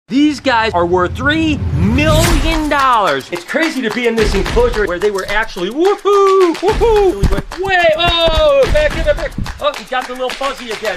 These guys are worth $3 million. It's crazy to be in this enclosure where they were actually woohoo. Wait, oh, back in the back. Oh, he got the little fuzzy again.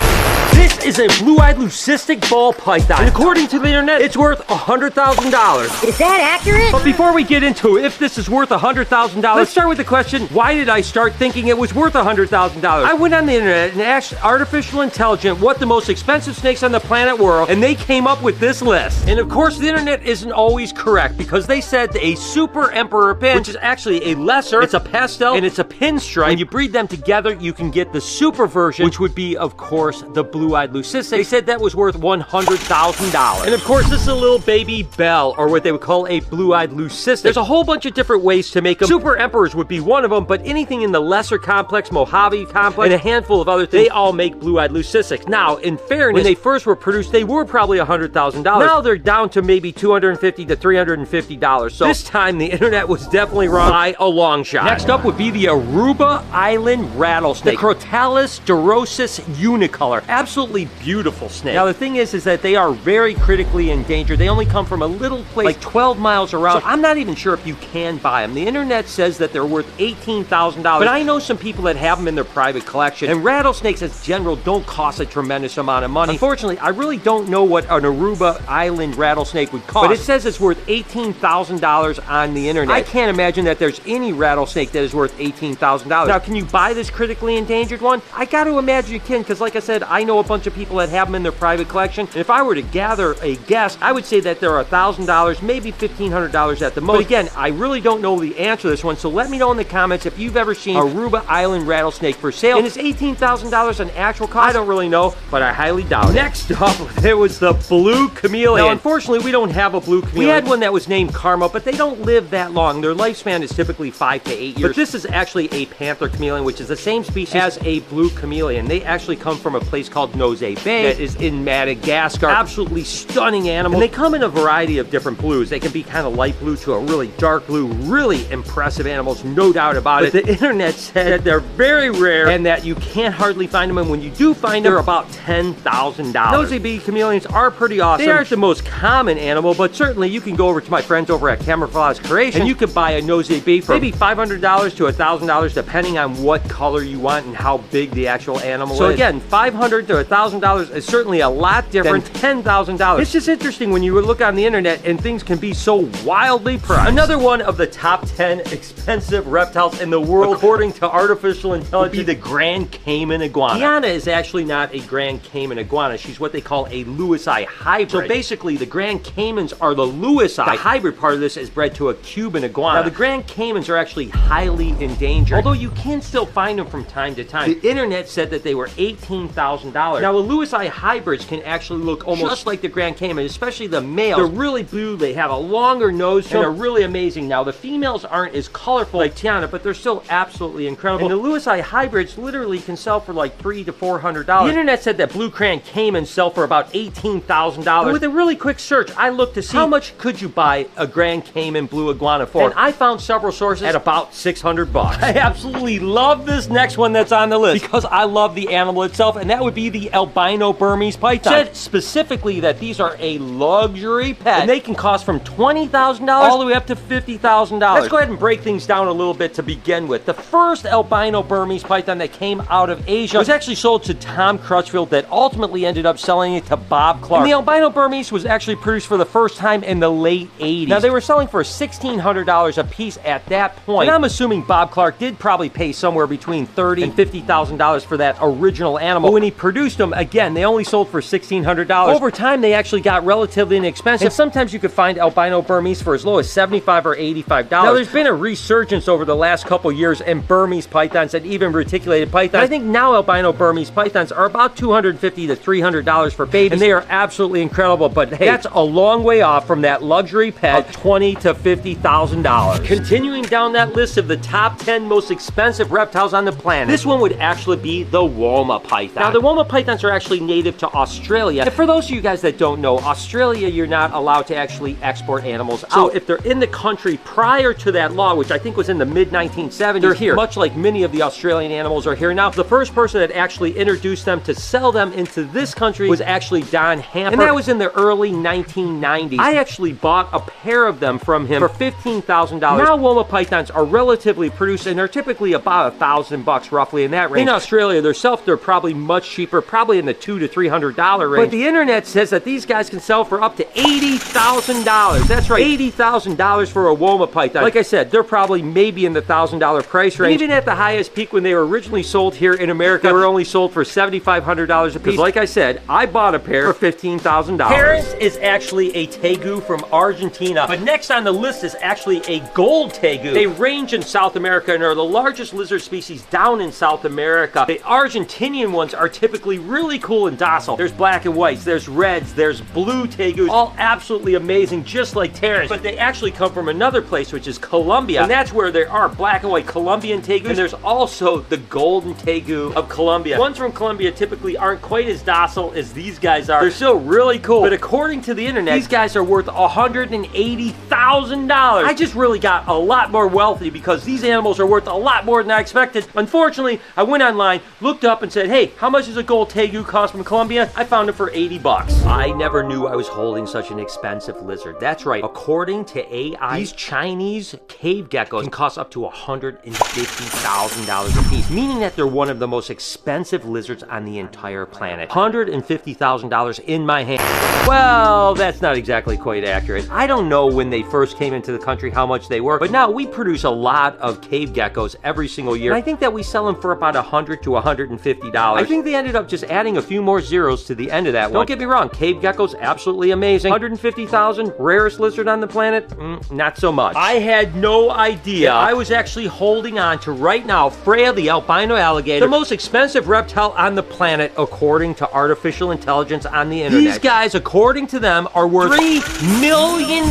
This is a blue-eyed leucistic ball python. And according to the internet, it's worth $100,000. Is that accurate? But before we get into if this is worth $100,000, let's start with the question, why did I start thinking it was worth $100,000? I went on the internet and asked artificial intelligence what the most expensive snakes on the planet were, and they came up with this list. And of course, the internet isn't always correct because they said a super emperor pin, which is actually a lesser, it's a pastel, and it's a pinstripe. When you breed them together, you can get the super version, which would be, of course, the blue-eyed leucistic. They said that was worth $100,000. And of course, this is a little baby bell, or what they would call a blue-eyed leucistic. There's a whole bunch of different ways to make them. Super emperors would be one of them, but anything in the lesser complex, Mojave complex, and a handful of other things, they all make blue-eyed leucistics. Now, in fairness, when they first were produced, they were probably $100,000. Now they're down to maybe $250 to $350. So this time, the internet was definitely wrong by a long shot. Next up would be the Aruba Island rattlesnake, the Crotalus durosus unicolor. Absolutely beautiful snake. Now the thing is that they are very critically endangered. They only come from a little place like 12 miles around. So I'm not even sure if you can buy them. The internet says that they're worth $18,000, but I know some people that have them in their private collection, and rattlesnakes as general don't cost a tremendous amount of money. Unfortunately, I really don't know what an Aruba Island rattlesnake would cost, but it says it's worth $18,000 on the internet. I can't imagine that there's any rattlesnake that is worth $18,000. Now, can you buy this critically endangered one? I got to imagine you can, because like I said, I know a bunch of people that have them in their private collection, and if I were to gather a guess, I would say that they're $1,000, maybe $1,500 at the most. But again, I really don't know the answer to this one, so let me know in the comments if you've ever seen Aruba Island rattlesnake for sale. And is $18,000 an actual cost? I don't really know, but I highly doubt it. Next up, there was the blue chameleon. Now, unfortunately, we don't have a blue chameleon. We had one that was named Karma, but they don't live that long. Their lifespan is typically 5 to 8 years. But this is actually a panther chameleon, which is the same species as a blue chameleon. They actually come from a place called Nose Bay that is in Madagascar. Absolutely stunning animal. And they come in a variety of different blues. They can be kind of light blue to a really dark blue. Really impressive animals, no doubt about it. But the internet said that they're very rare and that you can't hardly find them. And when you do find them, they're about $10,000. Nose Bay chameleons are pretty awesome. They aren't the most common animal, but certainly you can go over to my friends over at Camouflage Creation and you can buy a Nose Bay for maybe $500 to $1,000 depending on what color you want and how big the actual animal is. So again, $500 to $1,000 is certainly a lot different than $10,000. It's just interesting when you look on the internet and things can be so wildly priced. Another one of the top 10 expensive reptiles in the world, according to artificial intelligence, would be the Grand Cayman iguana. Tiana is actually not a Grand Cayman iguana. She's what they call a Lewisii hybrid. So basically, the Grand Caymans are the Lewisii. The hybrid part of this is bred to a Cuban iguana. Now, the Grand Caymans are actually highly endangered, although you can still find them from time to time. The internet said that they were $18,000. Now, the Lewisii hybrids can actually look almost just like the Grand Cayman, especially the males. They're really blue, they have a longer nose, and they're really amazing. Now, the females aren't as colorful like Tiana, but they're still absolutely incredible. And the Lewisii hybrids literally can sell for like $300 to $400. The internet said that blue Grand Caymans sell for about $18,000. With a really quick search, I looked to see how much could you buy a Grand Cayman blue iguana for, and I found several sources at about $600. I absolutely love this next one that's on the list because I love the animal itself, and that would be the albino Burmese python. Said specifically that these are a luxury pet, and they can cost from $20,000 all the way up to $50,000. Let's go ahead and break things down a little bit to begin with. The first albino Burmese python that came out of Asia was actually sold to Tom Crutchfield that ultimately ended up selling it to Bob Clark. And the albino Burmese was actually produced for the first time in the late 80s. Now, they were selling for $1,600 a piece at that point, and I'm assuming Bob Clark did probably pay somewhere between $30,000 and $50,000 for that original animal. But when he produced them, again, they only sold for $1,600. Over time, they actually got relatively inexpensive, and sometimes you could find albino Burmese for as low as $75 or $85. Now, there's been a resurgence over the last couple years in Burmese pythons and even reticulated pythons. I think now albino Burmese pythons are about $250 to $300 for babies, and they are absolutely incredible, but hey, that's a long way off from that luxury luxury pet of $20,000 to $50,000. Continuing down that list of the top 10 most expensive reptiles on the planet, this one would actually be the Woma python. Now, the Woma pythons are actually native to Australia. And for those of you guys that don't know, Australia, you're not allowed to actually export animals out. So if they're in the country prior to that law, which I think was in the mid-1970s, they're here. Much like many of the Australian animals are here now. The first person that actually introduced them to sell them into this country was actually Don Hamper, and that was in the early 1990s. I actually bought a pair of them from him for $15,000. Now Woma pythons are relatively produced and are typically about $1,000 roughly in that range. In Australia themselves, they're probably much cheaper, probably in the $200 to $300 range. But the internet says that these guys can sell for up to $80,000. That's right, $80,000 for a Woma python. Like I said, they're probably maybe in the $1,000 price range. And even at the highest peak when they were originally sold here in America, they were only sold for $7,500 a piece. Like I said, I bought a pair for $15,000. Parents is actually a tegu from Argentina, but next on the list is actually a gold tegu. They range in South America and are the largest lizard species down in South America. The Argentinian ones are typically really cool and docile. There's black and whites, there's reds, there's blue tegus, all absolutely amazing, just like Terrans. But they actually come from another place, which is Colombia, and that's where there are black and white Colombian tegus, and there's also the golden tegu of Colombia. Ones from Colombia typically aren't quite as docile as these guys are. They're still really cool, but according to the internet, these guys are worth $180,000. I just really got a lot more wealthy because these animals are worth a lot more than I expected. Unfortunately, I went online, looked up and said, hey, how much does a gold tegu cost from Colombia? I found it for $80. I never knew I was holding such an expensive lizard. That's right. According to AI, these Chinese cave geckos can cost up to $150,000 a piece, meaning that they're one of the most expensive lizards on the entire planet. $150,000 in my hand. Well, that's not exactly quite accurate. I don't know when they first came into the country how much they were, but now we produce a lot of cave geckos every single year. And I think that we sell them for about $100 to $150. I think they ended up just adding a few more zeros to the end of that one. Don't get me wrong, cave geckos, absolutely amazing. $150,000, rarest lizard on the planet? Not so much. I had no idea. I was actually holding on to right now Freya the albino alligator, the most expensive reptile on the planet according to artificial intelligence on the internet. These guys, according to them, are worth $3 million.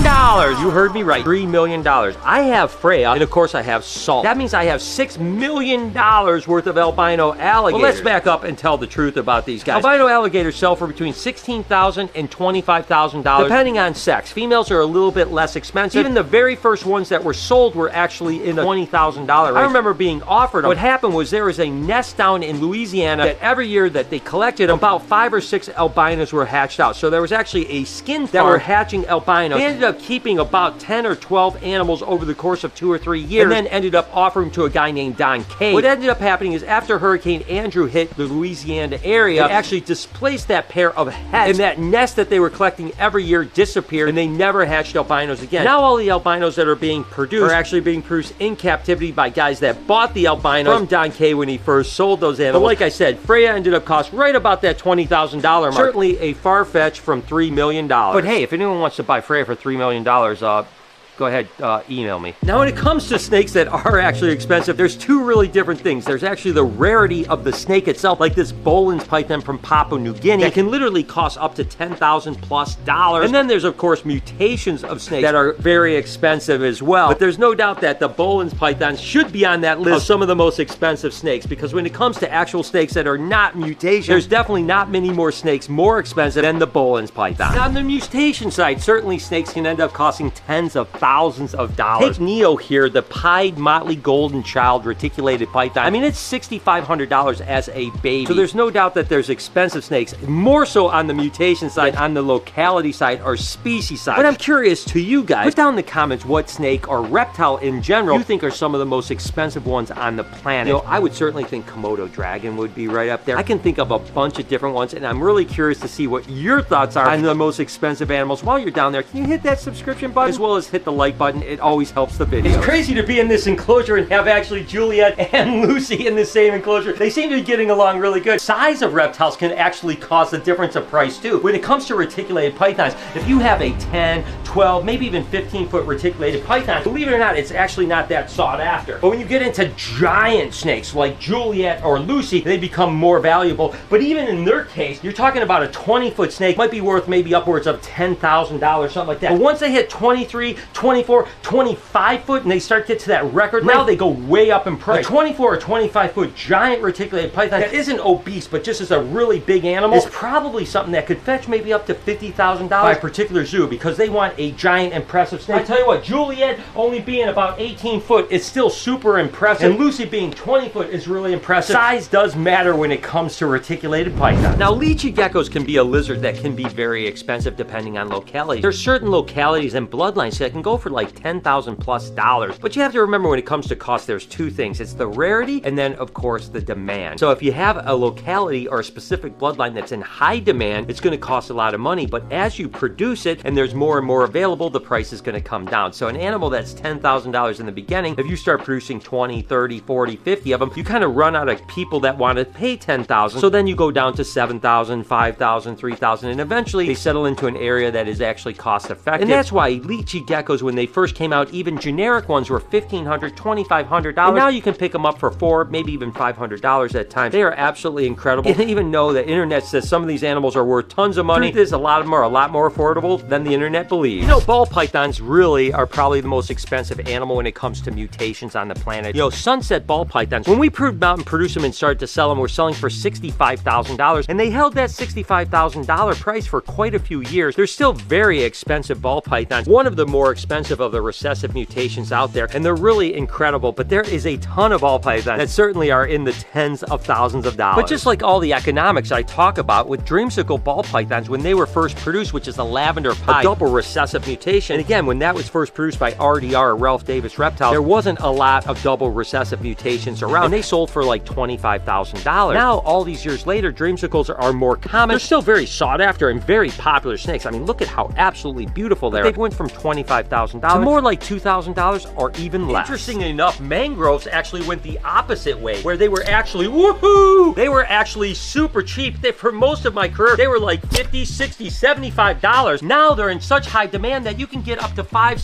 You heard me right, $3 million. I have Freya, and of course I have Salt. That means I have $6 million worth of albino alligators. Well, let's back up and tell the truth about these guys. Albino alligators sell for between $16,000 and $25,000, depending on sex. Females are a little bit less expensive. Even the very first ones that were sold were actually in the $20,000 range. I remember being offered them. What happened was there was a nest down in Louisiana that every year that they collected, about 5 or 6 albinos were hatched out. So there was actually a skin farm that were hatching albinos. They ended up keeping about 10 or 12 animals over the course of 2 or 3 years, and then ended up offering to a guy named Don Kane. What ended up happening is after Hurricane Andrew hit the Louisiana area, it actually displaced that pair of heads, and that nest that they were collecting every year disappeared, and they never hatched albinos again. Now all the albinos that are being produced are actually being produced in captivity by guys that bought the albinos from Don Kane when he first sold those animals. But like I said, Freya ended up costing right about that $20,000 mark. Certainly a far-fetched from $3 million. But hey, if anyone wants to buy Freya for $3 million, go ahead, email me. Now, when it comes to snakes that are actually expensive, there's two really different things. There's actually the rarity of the snake itself, like this Boelen's python from Papua New Guinea. It can literally cost up to $10,000 plus. And then there's, of course, mutations of snakes that are very expensive as well. But there's no doubt that the Boelen's python should be on that list of some of the most expensive snakes, because when it comes to actual snakes that are not mutations, there's definitely not many more snakes more expensive than the Boelen's python. Now, on the mutation side, certainly snakes can end up costing tens of thousands of dollars. Take Neo here, the pied motley golden child reticulated python. I mean, it's $6,500 as a baby. So there's no doubt that there's expensive snakes, more so on the mutation side, on the locality side, or species side. But I'm curious to you guys, put down in the comments what snake or reptile in general you think are some of the most expensive ones on the planet. You know, I would certainly think Komodo dragon would be right up there. I can think of a bunch of different ones, and I'm really curious to see what your thoughts are on the most expensive animals. While you're down there, can you hit that subscription button, as well as hit the the like button. It always helps the video. It's crazy to be in this enclosure and have actually Juliet and Lucy in the same enclosure. They seem to be getting along really good. Size of reptiles can actually cause a difference of price too. When it comes to reticulated pythons, if you have a 10, 12, maybe even 15-foot reticulated python, believe it or not, it's actually not that sought after. But when you get into giant snakes like Juliet or Lucy, they become more valuable. But even in their case, you're talking about a 20-foot snake might be worth maybe upwards of $10,000, something like that. But once they hit 23, 24, 25 foot and they start to get to that record, now they go way up in price. A 24 or 25-foot giant reticulated python that isn't obese but just is a really big animal is probably something that could fetch maybe up to $50,000 by a particular zoo because they want a giant impressive snake. I tell you what, Juliet only being about 18 foot is still super impressive, and Lucy being 20 foot is really impressive. Size does matter when it comes to reticulated pythons. Now, lychee geckos can be a lizard that can be very expensive depending on locality. There's certain localities and bloodlines that can go for like $10,000 plus. But you have to remember when it comes to cost, there's two things. It's the rarity and then, of course, the demand. So if you have a locality or a specific bloodline that's in high demand, it's going to cost a lot of money. But as you produce it and there's more and more available, the price is going to come down. So an animal that's $10,000 in the beginning, if you start producing 20, 30, 40, 50 of them, you kind of run out of people that want to pay $10,000. So then you go down to $7,000, $5,000, $3,000, and eventually they settle into an area that is actually cost effective. And that's why lychee geckos, when they first came out, even generic ones were $1,500, $2,500. And now you can pick them up for $400, maybe even $500 at times. They are absolutely incredible. And even know the internet says some of these animals are worth tons of money. Truth is, a lot of them are a lot more affordable than the internet believes. You know, ball pythons really are probably the most expensive animal when it comes to mutations on the planet. You know, sunset ball pythons, when we proved out and produced them and started to sell them, we're selling for $65,000. And they held that $65,000 price for quite a few years. They're still very expensive ball pythons. One of the more expensive of the recessive mutations out there, and they're really incredible. But there is a ton of ball pythons that certainly are in the tens of thousands of dollars. But just like all the economics I talk about with dreamsicle ball pythons, when they were first produced, which is a lavender pie, a double recessive mutation, and again, when that was first produced by RDR, or Ralph Davis Reptiles, there wasn't a lot of double recessive mutations around, and they sold for like $25,000. Now, all these years later, dreamsicles are more common. They're still very sought after and very popular snakes. I mean, look at how absolutely beautiful they are. They went from $25,000 to more like $2,000 or even less. Interestingly enough, mangroves actually went the opposite way, where they were actually, woohoo! They were actually super cheap. For most of my career, they were like $50, $60, $75. Now they're in such high demand that you can get up to $500,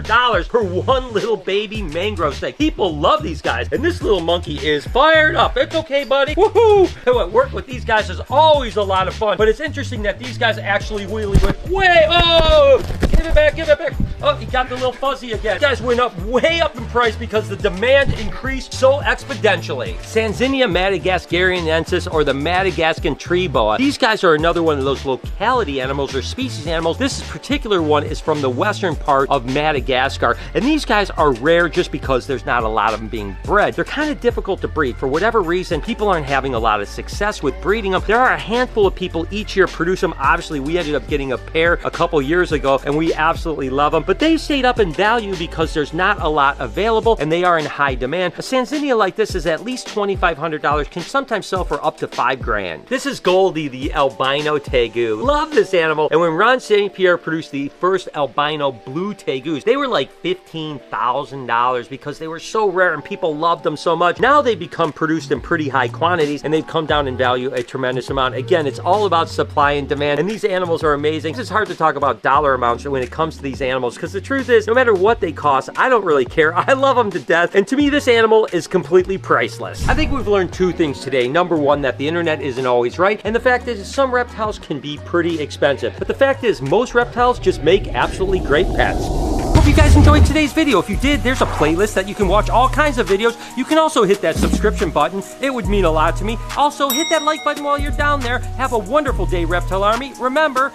$600 for one little baby mangrove snake. People love these guys, and this little monkey is fired up. It's okay, buddy. Woohoo! Work with these guys is always a lot of fun, but it's interesting that these guys actually really went way, oh! Give it back, give it back. Oh, he got the little fuzzy again. These guys went up way up in price because the demand increased so exponentially. Sanzinia madagascariensis, or the Madagascan tree boa. These guys are another one of those locality animals or species animals. This particular one is from the western part of Madagascar, and these guys are rare just because there's not a lot of them being bred. They're kind of difficult to breed. For whatever reason, people aren't having a lot of success with breeding them. There are a handful of people each year produce them. Obviously, we ended up getting a pair a couple years ago, and we absolutely love them, but they've stayed up in value because there's not a lot available and they are in high demand. A Sanzinia like this is at least $2,500, can sometimes sell for up to $5,000. This is Goldie, the albino tegu. Love this animal. And when Ron St. Pierre produced the first albino blue tegus, they were like $15,000 because they were so rare and people loved them so much. Now they've become produced in pretty high quantities and they've come down in value a tremendous amount. Again, it's all about supply and demand, and these animals are amazing. It's hard to talk about dollar amounts when it comes to these animals because the truth is, no matter what they cost, I don't really care. I love them to death, and to me, this animal is completely priceless. I think we've learned two things today. Number one, that the internet isn't always right, and the fact is some reptiles can be pretty expensive. But the fact is, most reptiles just make absolutely great pets. Hope you guys enjoyed today's video. If you did, there's a playlist that you can watch all kinds of videos. You can also hit that subscription button. It would mean a lot to me. Also, hit that like button while you're down there. Have a wonderful day, Reptile Army. Remember,